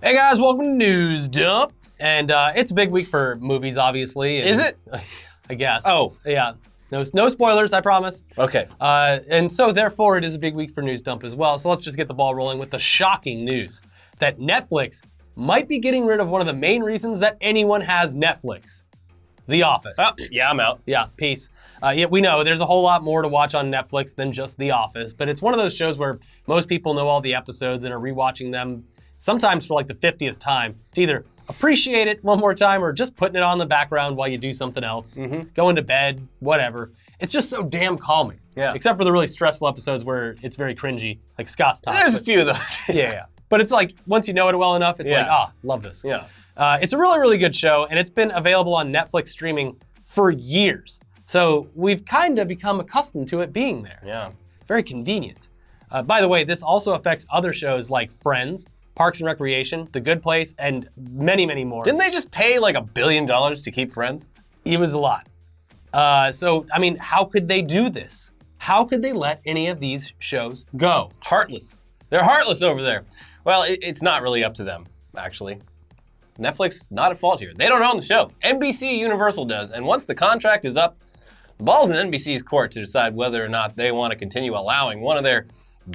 Hey guys, welcome to News Dump. And it's a big week for movies, obviously. Is it? I guess. Oh. Yeah. No spoilers, I promise. Okay. And so therefore it is a big week for News Dump as well. So let's just get the ball rolling with the shocking news that Netflix might be getting rid of one of the main reasons that anyone has Netflix. The Office. Oh, yeah, I'm out. Yeah, peace. Yeah, we know there's a whole lot more to watch on Netflix than just The Office, but it's one of those shows where most people know all the episodes and are rewatching them sometimes for like the 50th time to either appreciate it one more time or just putting it on the background while you do something else, going to bed, whatever. It's just so damn calming. Yeah. Except for the really stressful episodes where it's very cringy, like Scott's Talk. There's a few of those. Yeah. But it's like, once you know it well enough, it's like, love this. Yeah. It's a really, really good show, and it's been available on Netflix streaming for years. So we've kind of become accustomed to it being there. Yeah. Very convenient. By the way, this also affects other shows like Friends, Parks and Recreation, The Good Place, and many, many more. Didn't they just pay like $1 billion to keep Friends? It was a lot. So, I mean, how could they do this? How could they let any of these shows go? Heartless. They're heartless over there. Well, it's not really up to them, actually. Netflix, not at fault here. They don't own the show. NBC Universal does, and once the contract is up, the ball's in NBC's court to decide whether or not they want to continue allowing one of their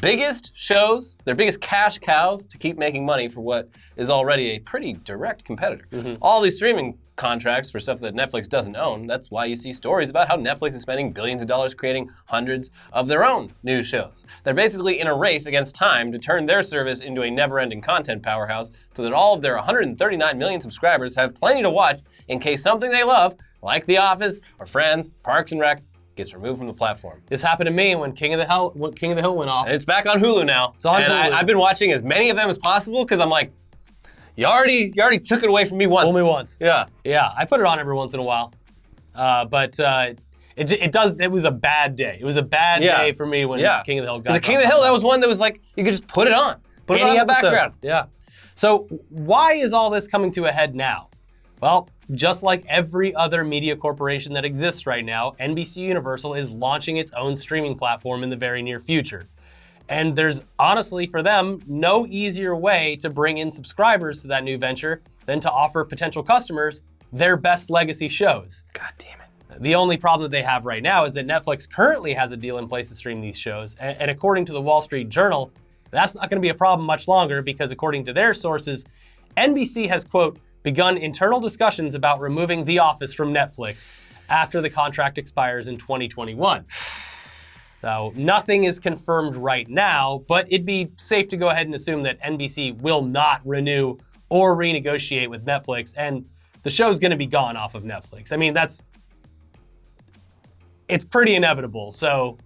biggest shows, their biggest cash cows, to keep making money for what is already a pretty direct competitor. All these streaming contracts for stuff that Netflix doesn't own, that's why you see stories about how Netflix is spending billions of dollars creating hundreds of their own new shows. They're basically in a race against time to turn their service into a never-ending content powerhouse so that all of their 139 million subscribers have plenty to watch in case something they love, like The Office or Friends, Parks and Rec, gets removed from the platform. This happened to me when King of the Hill went off. It's back on Hulu now. It's on and Hulu. I've been watching as many of them as possible because I'm like, you already took it away from me once. Only once. Yeah. Yeah, I put it on every once in a while. But it was a bad day. It was a bad day for me when King of the Hill got Because King of the Hill, that was one that was like, you could just put it on. Put it on in the background. Yeah. So why is all this coming to a head now? Well, just like every other media corporation that exists right now, NBC Universal is launching its own streaming platform in the very near future. And there's honestly, for them, no easier way to bring in subscribers to that new venture than to offer potential customers their best legacy shows. God damn it. The only problem that they have right now is that Netflix currently has a deal in place to stream these shows. And according to the Wall Street Journal, that's not going to be a problem much longer because according to their sources, NBC has, quote, begun internal discussions about removing The Office from Netflix after the contract expires in 2021. So nothing is confirmed right now, but it'd be safe to go ahead and assume that NBC will not renew or renegotiate with Netflix, and the show's gonna be gone off of Netflix. I mean, it's pretty inevitable, so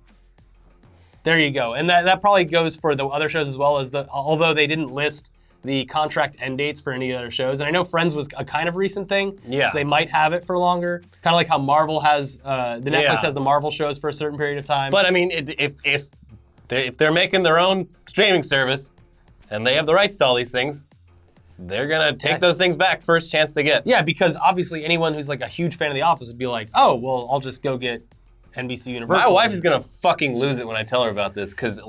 there you go. And that probably goes for the other shows as well, although they didn't list the contract end dates for any other shows. And I know Friends was a kind of recent thing, so they might have it for longer. Kind of like how Marvel has, Netflix has the Marvel shows for a certain period of time. But I mean, if they're making their own streaming service and they have the rights to all these things, they're gonna take those things back first chance they get. Yeah, because obviously anyone who's like a huge fan of The Office would be like, oh, well, I'll just go get NBC Universal. My wife is gonna fucking lose it when I tell her about this, because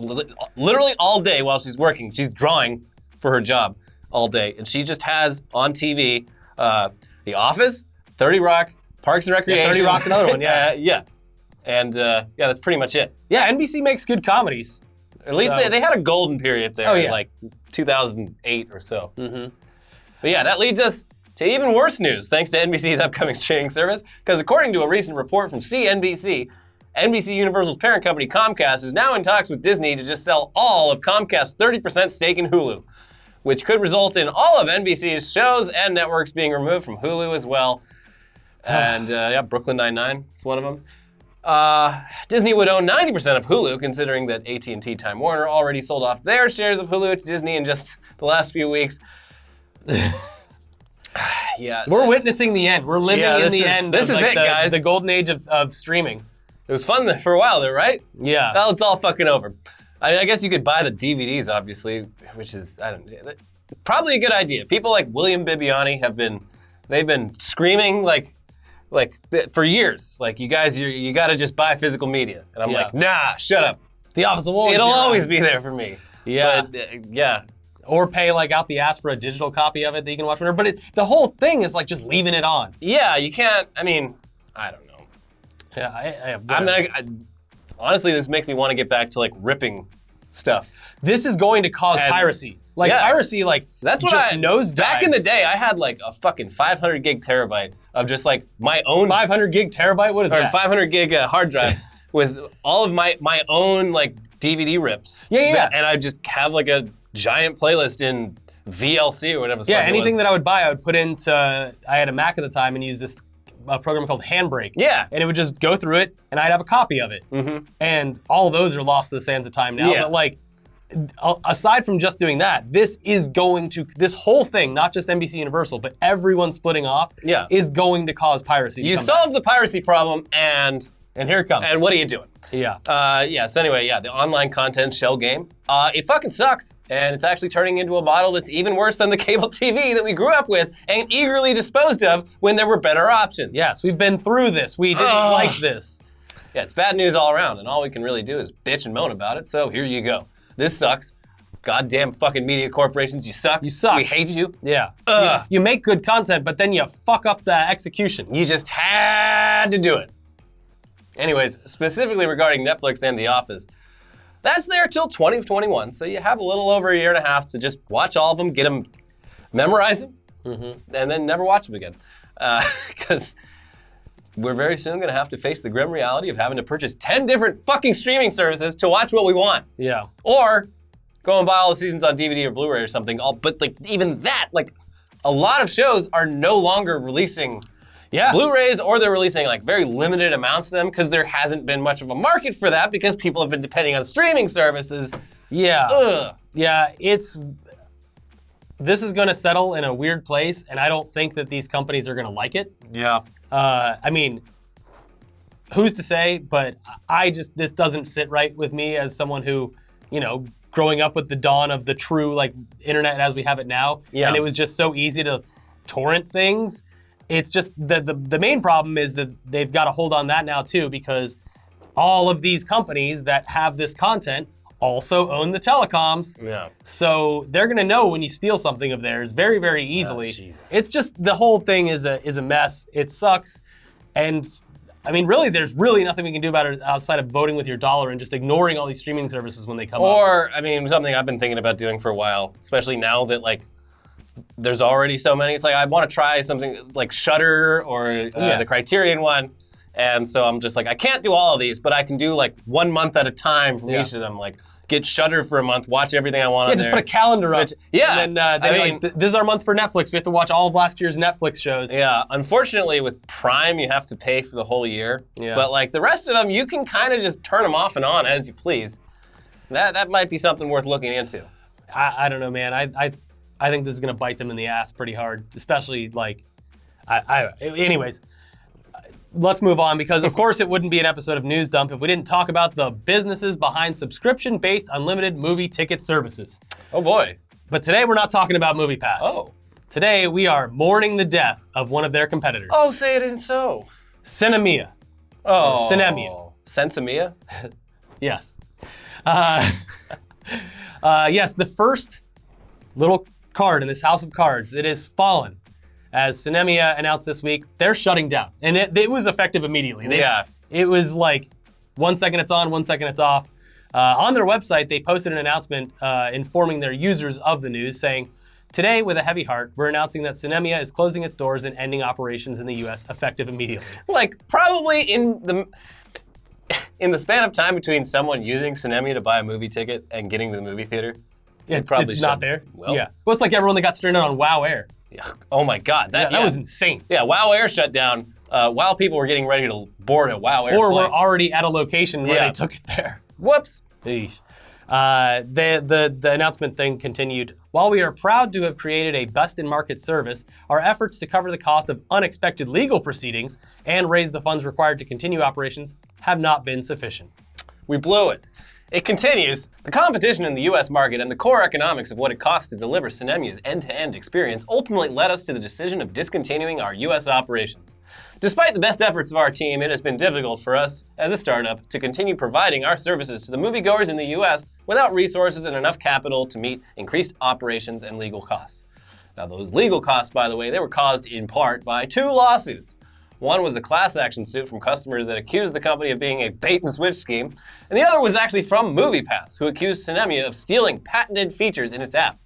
literally all day while she's working, she's drawing for her job all day, and she just has on TV The Office, 30 Rock, Parks and Recreation. Yeah, 30 Rock's another one, yeah. Yeah. And that's pretty much it. Yeah, NBC makes good comedies. At least they had a golden period there, like 2008 or so. But yeah, that leads us to even worse news, thanks to NBC's upcoming streaming service, because according to a recent report from CNBC, NBC Universal's parent company Comcast is now in talks with Disney to just sell all of Comcast's 30% stake in Hulu, which could result in all of NBC's shows and networks being removed from Hulu as well. And Brooklyn Nine-Nine is one of them. Disney would own 90% of Hulu, considering that AT&T Time Warner already sold off their shares of Hulu to Disney in just the last few weeks. Yeah, we're witnessing the end. We're living in the end. This is it, guys. The golden age of streaming. It was fun for a while there, right? Yeah. Now it's all fucking over. I guess you could buy the DVDs, obviously, which is probably a good idea. People like William Bibiani they've been screaming for years. Like, you guys, you got to just buy physical media, and I'm like, nah, shut up. The Office will It'll always be there for me. Yeah. But, Or pay like out the ass for a digital copy of it that you can watch whenever. But the whole thing is like just leaving it on. Yeah, you can't. I mean, I don't know. Yeah, honestly, this makes me want to get back to like ripping stuff. This is going to cause piracy. Like piracy, like that's what just nosedive. Back in the day, I had like a fucking 500 gig terabyte of just like my own 500 gig terabyte. What is that? 500 gig hard drive with all of my own like DVD rips. Yeah. And I just have like a giant playlist in VLC or whatever. Yeah, anything that I would buy, I would put into. I had a Mac at the time and used this program called Handbrake. Yeah. And it would just go through it, and I'd have a copy of it. Mm-hmm. And all those are lost to the sands of time now. Yeah. But like, aside from just doing that, this whole thing, not just NBC Universal, but everyone splitting off, is going to cause piracy. You solve the piracy problem, and here it comes. And what are you doing? Yeah. So anyway, the online content shell game. It fucking sucks, and it's actually turning into a model that's even worse than the cable TV that we grew up with and eagerly disposed of when there were better options. Yes, we've been through this. We didn't like this. Yeah, it's bad news all around, and all we can really do is bitch and moan about it, so here you go. This sucks. Goddamn fucking media corporations, you suck. You suck. We hate you. Yeah. You make good content, but then you fuck up the execution. You just had to do it. Anyways, specifically regarding Netflix and The Office, that's there till 2021, so you have a little over a year and a half to just watch all of them, get them, memorize them, and then never watch them again. Because we're very soon going to have to face the grim reality of having to purchase 10 different fucking streaming services to watch what we want. Yeah. Or go and buy all the seasons on DVD or Blu-ray or something. But like even that, like a lot of shows are no longer releasing Blu-rays, or they're releasing like very limited amounts of them because there hasn't been much of a market for that because people have been depending on streaming services. Yeah. Ugh. Yeah, this is going to settle in a weird place, and I don't think that these companies are going to like it. Yeah. I mean, who's to say, but this doesn't sit right with me as someone who, growing up with the dawn of the true like internet as we have it now, and it was just so easy to torrent things. It's just the main problem is that they've got to hold on that now too, because all of these companies that have this content also own the telecoms. Yeah. So they're gonna know when you steal something of theirs very, very easily. It's just the whole thing is a mess. It sucks, and I mean, really, there's really nothing we can do about it outside of voting with your dollar and just ignoring all these streaming services when they come up. Or, I mean, something I've been thinking about doing for a while, especially now that like there's already so many. It's like I want to try something like Shudder or the Criterion one. And so I'm just like, I can't do all of these, but I can do like 1 month at a time from each of them. Like get Shudder for a month, watch everything I want on there. Yeah, just put a calendar up. Yeah. And then this is our month for Netflix. We have to watch all of last year's Netflix shows. Yeah. Unfortunately, with Prime, you have to pay for the whole year. Yeah. But like the rest of them, you can kind of just turn them off and on as you please. That might be something worth looking into. I don't know, man. I think this is going to bite them in the ass pretty hard, especially like, anyways, let's move on because of course it wouldn't be an episode of News Dump if we didn't talk about the businesses behind subscription-based unlimited movie ticket services. Oh boy. But today we're not talking about MoviePass. Oh. Today we are mourning the death of one of their competitors. Oh, say it isn't so. Sinemia. Oh. Sinemia. Sensimia? Yes. Yes, the first little card in this house of cards, it has fallen. As Sinemia announced this week, they're shutting down. And it was effective immediately. It was like 1 second it's on, 1 second it's off. On their website, they posted an announcement informing their users of the news saying, today, with a heavy heart, we're announcing that Sinemia is closing its doors and ending operations in the U.S. effective immediately. Like, probably in the span of time between someone using Sinemia to buy a movie ticket and getting to the movie theater, it's not there. Well, it's like everyone that got stranded on WoW Air. Yeah. Oh my God, that was insane. Yeah, WoW Air shut down while people were getting ready to board a WoW Air or flight. were already at a location where they took it there. Whoops. The announcement thing continued. While we are proud to have created a best-in-market service, our efforts to cover the cost of unexpected legal proceedings and raise the funds required to continue operations have not been sufficient. We blew it. It continues. The competition in the U.S. market and the core economics of what it costs to deliver Sinemia's end-to-end experience ultimately led us to the decision of discontinuing our U.S. operations. Despite the best efforts of our team, it has been difficult for us, as a startup, to continue providing our services to the moviegoers in the U.S. without resources and enough capital to meet increased operations and legal costs. Now, those legal costs, by the way, they were caused in part by 2 lawsuits. One was a class action suit from customers that accused the company of being a bait-and-switch scheme, and the other was actually from MoviePass, who accused Sinemia of stealing patented features in its app.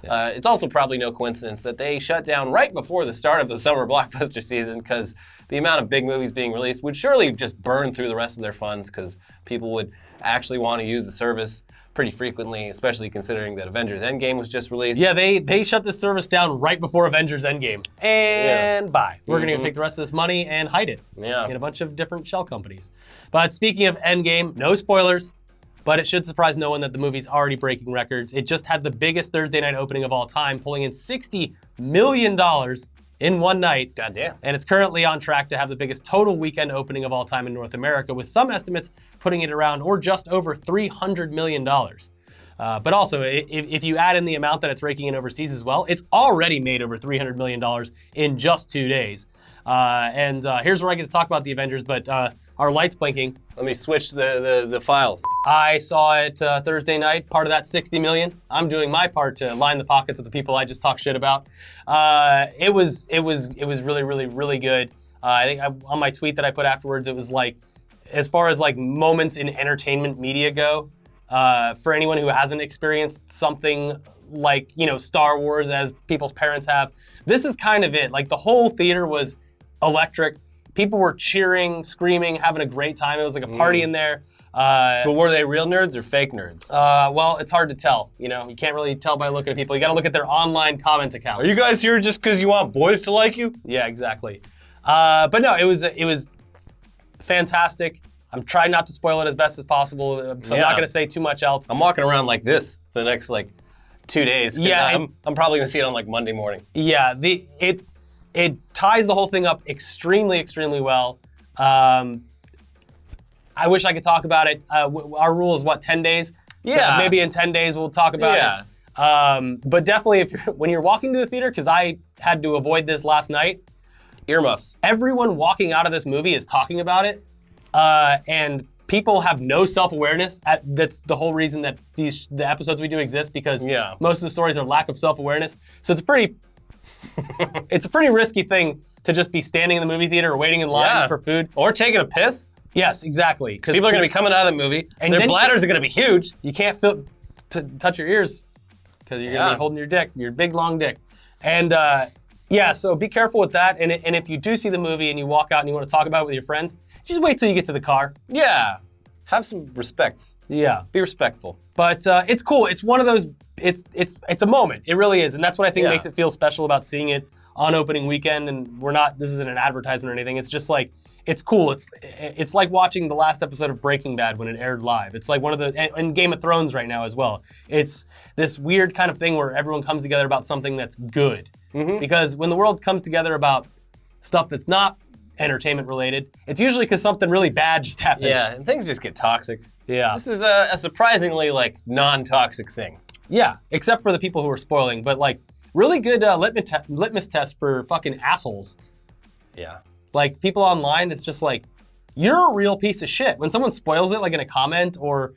It's also probably no coincidence that they shut down right before the start of the summer blockbuster season, because the amount of big movies being released would surely just burn through the rest of their funds, because people would actually want to use the service pretty frequently, especially considering that Avengers Endgame was just released. Yeah, they shut this service down right before Avengers Endgame. And bye. We're going to take the rest of this money and hide it in a bunch of different shell companies. But speaking of Endgame, no spoilers, but it should surprise no one that the movie's already breaking records. It just had the biggest Thursday night opening of all time, pulling in $60 million in one night. Goddamn. And it's currently on track to have the biggest total weekend opening of all time in North America, with some estimates putting it around or just over $300 million. But also, if you add in the amount that it's raking in overseas as well, it's already made over $300 million in just 2 days. Here's where I get to talk about the Avengers, but our light's blinking. Let me switch the files. I saw it Thursday night, part of that 60 million. I'm doing my part to line the pockets of the people I just talked shit about. It was really, really, really good. I think on my tweet that I put afterwards, it was like, as far as like moments in entertainment media go, for anyone who hasn't experienced something like, Star Wars as people's parents have, this is kind of it. Like, the whole theater was electric. People were cheering, screaming, having a great time. It was like a party in there. But were they real nerds or fake nerds? Well, it's hard to tell. You can't really tell by looking at people. You got to look at their online comment accounts. Are you guys here just because you want boys to like you? Yeah, exactly. But no, it was fantastic. I'm trying not to spoil it as best as possible, so I'm not going to say too much else. I'm walking around like this for the next 2 days. Yeah, I'm probably going to see it on Monday morning. Yeah, it ties the whole thing up extremely, extremely well. I wish I could talk about it. Our rule is 10 days? Yeah. So maybe in 10 days we'll talk about it. But definitely when you're walking to the theater, because I had to avoid this last night. Earmuffs. Everyone walking out of this movie is talking about it. And people have no self-awareness. That's the whole reason that the episodes we do exist, because most of the stories are lack of self-awareness. So it's a pretty risky thing to just be standing in the movie theater or waiting in line for food. Or taking a piss. Yes, exactly. Because people are going to be coming out of the movie, and their bladders are going to be huge. You can't touch your ears because you're going to be holding your dick, your big, long dick. And so be careful with that. And if you do see the movie and you walk out and you want to talk about it with your friends, just wait till you get to the car. Yeah. Have some respect. Yeah. Be respectful. But it's cool. It's one of those, it's a moment. It really is. And that's what I think makes it feel special about seeing it on opening weekend. And this isn't an advertisement or anything. It's just it's cool. It's like watching the last episode of Breaking Bad when it aired live. It's like one of and Game of Thrones right now as well. It's this weird kind of thing where everyone comes together about something that's good. Mm-hmm. Because when the world comes together about stuff that's not entertainment related, it's usually because something really bad just happened. Yeah, and things just get toxic. Yeah. This is a surprisingly non-toxic thing. Yeah, except for the people who are spoiling, but really good litmus test for fucking assholes. Yeah. People online, it's just you're a real piece of shit. When someone spoils it, in a comment or...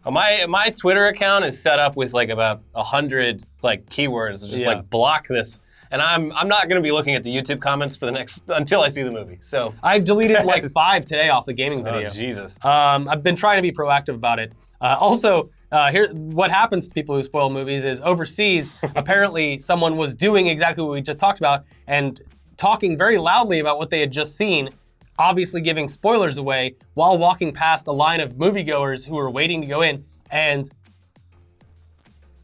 My Twitter account is set up with about 100 keywords. It's just block this. And I'm not going to be looking at the YouTube comments for until I see the movie. So I've deleted 5 today off the gaming video. Oh, Jesus. I've been trying to be proactive about it. Also, here, what happens to people who spoil movies is overseas, apparently someone was doing exactly what we just talked about and talking very loudly about what they had just seen, obviously giving spoilers away while walking past a line of moviegoers who were waiting to go in, and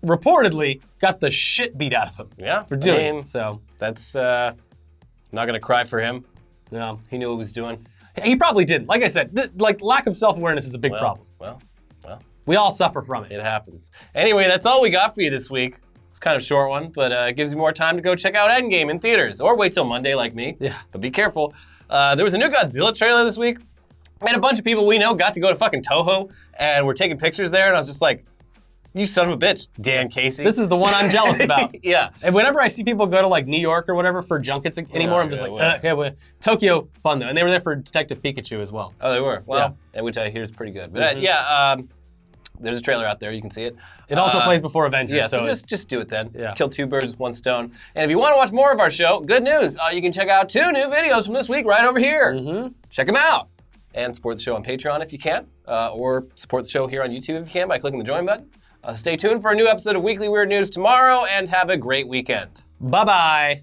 reportedly got the shit beat out of him for doing it. So that's not going to cry for him. No. He knew what he was doing. He probably didn't. Like I said, lack of self-awareness is a big problem. Well. We all suffer from it. It happens. Anyway, that's all we got for you this week. It's kind of a short one, but it gives you more time to go check out Endgame in theaters, or wait till Monday like me. Yeah. But be careful. There was a new Godzilla trailer this week. And a bunch of people we know got to go to fucking Toho, and we're taking pictures there, and I was just like, you son of a bitch, Dan Casey. This is the one I'm jealous about. Yeah. And whenever I see people go to like New York or whatever for junkets anymore, I'm just well, Tokyo, fun though. And they were there for Detective Pikachu as well. Oh, they were? Well, which I hear is pretty good. But there's a trailer out there. You can see it. It also plays before Avengers. Yeah, so just do it then. Yeah. Kill two birds with one stone. And if you want to watch more of our show, good news. You can check out 2 new videos from this week right over here. Check them out. And support the show on Patreon if you can. Or support the show here on YouTube if you can by clicking the join button. Stay tuned for a new episode of Weekly Weird News tomorrow, and have a great weekend. Bye-bye.